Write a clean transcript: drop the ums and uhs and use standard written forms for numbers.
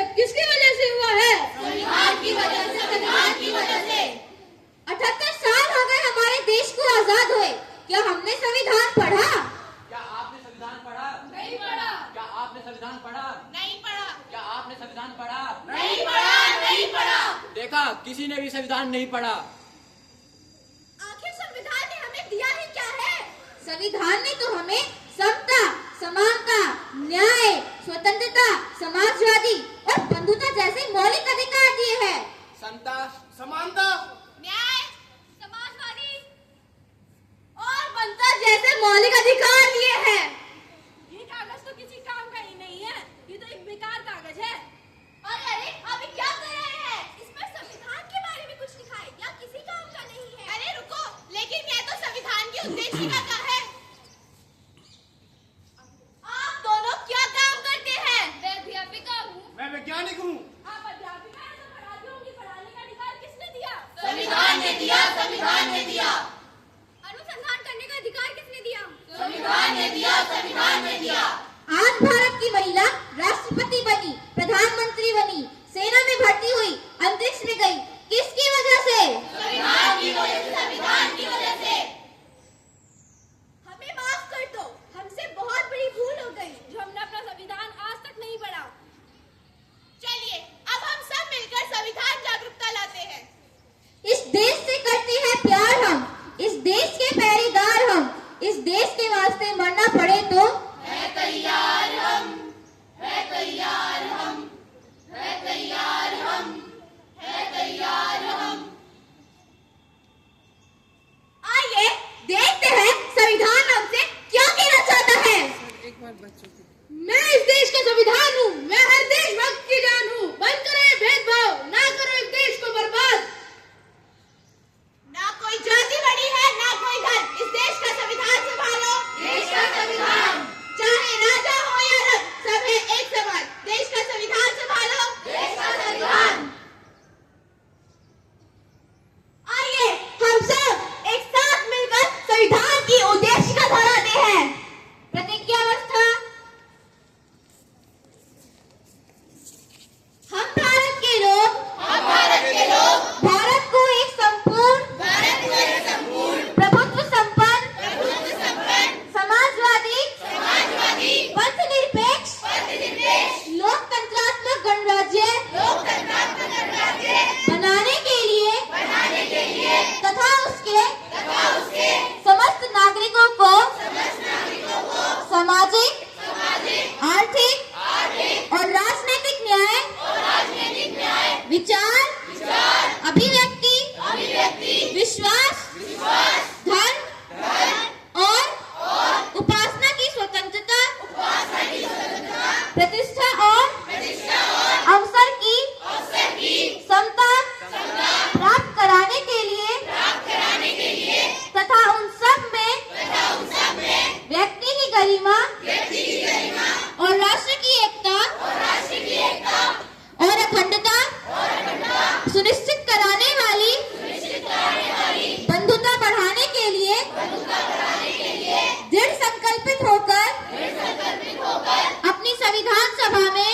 सब किसकी वजह से हुआ है? संविधान की वजह से, संविधान की वजह से। 78 साल हो गए हमारे देश को आजाद हुए, क्या हमने संविधान पढ़ा? क्या आपने संविधान पढ़ा? नहीं पढ़ा। क्या आपने संविधान पढ़ा? नहीं पढ़ा। क्या आपने संविधान पढ़ा? नहीं पढ़ा, नहीं पढ़ा। देखा, किसी ने भी संविधान नहीं पढ़ा। आखिर संविधान ने हमें दिया ही क्या है? संविधान ने तो हमें समता, समानता, न्याय, स्वतंत्रता, समाजवादी और बंधुता जैसे मौलिक अधिकार दिए हैं। समता, समानता, न्याय, समाजवादी और बंधुता जैसे मौलिक अधिकार दिए हैं। ये कागज तो किसी काम का ही नहीं है, ये तो एक बेकार कागज है। अरे अभी क्या कर रहे हैं? इसमें संविधान के बारे में कुछ लिखा है या किसी काम का नहीं है? अरे रुको, लेकिन यह तो संविधान की उद्देशिका का है। आप दोनों क्या काम करते हैं? मैं अध्यापिका हूँ। मैं वैज्ञानिक हूँ। आप अध्यापिका हैं तो पढ़ाती होंगी, पढ़ाने का अधिकार किसने दिया? संविधान ने दिया, संविधान ने दिया। अनुसंधान करने का अधिकार किसने दिया? संविधान ने दिया, संविधान ने दिया। आज भारत की महिला राष्ट्रपति बनी, प्रधानमंत्री बनी, सेना में भर्ती हुई, अंतरिक्ष में गई, किसकी वजह से? संविधान की वजह से, संविधान की वजह से। हमें माफ कर दो, हमसे बहुत बड़ी भूल हो गई जो हमने अपना संविधान आज तक नहीं पढ़ा। चलिए अब हम सब मिलकर संविधान जागरूकता लाते हैं। इस देश से करते हैं प्यार हम, इस देश के पहरेदार हम, इस देश के वास्ते मरना पड़े तो है तैयार हम, है तैयार हम, है तैयार हम, है तैयार हम। आइए देखते हैं संविधान हमसे क्या कहना चाहता है। मैं इस देश का संविधान हूँ, मैं हर देशभक्त की जान हूँ। बंद करो ये भेदभाव, ना करो इस देश को बर्बाद। ना कोई जाति बड़ी है, ना कोई धन, इस देश का संविधान संभालो। देश का संविधान, चाहे राजा हो या रंग, सब है एक समान। देश का संविधान संभालो। देश का संविधान। आइए हम सब एक साथ मिलकर संविधान की उद्देशिका दोहराते हैं। प्रतिज्ञावस्था। हम भारत के लोग, हम भारत के लोग, भारत को एक संपूर्ण, भारत को एक संपूर्ण, प्रभुत्व संपन्न, प्रभुत्व संपन्न, समाजवादी, समाजवादी, पंथनिरपेक्ष, धर्मनिरपेक्ष, लोकतंत्रात्मक गणराज्य लोकतंत्रात्मक गणराज्य बनाने के लिए तथा उसके समस्त नागरिकों को सामाजिक, आर्थिक और राजनीतिक न्याय, विचार, अभिव्यक्ति, विश्वास, धर्म और उपासना की स्वतंत्रता, प्रतिष्ठा और अवसर की समता प्राप्त कराने के लिए तथा उन सब में व्यक्ति की गरिमा और राष्ट्र की एकता और अखंडता सुनिश्चित कराने वाली बंधुता बढ़ाने के लिए दृढ़ संकल्पित होकर अपनी संविधान सभा में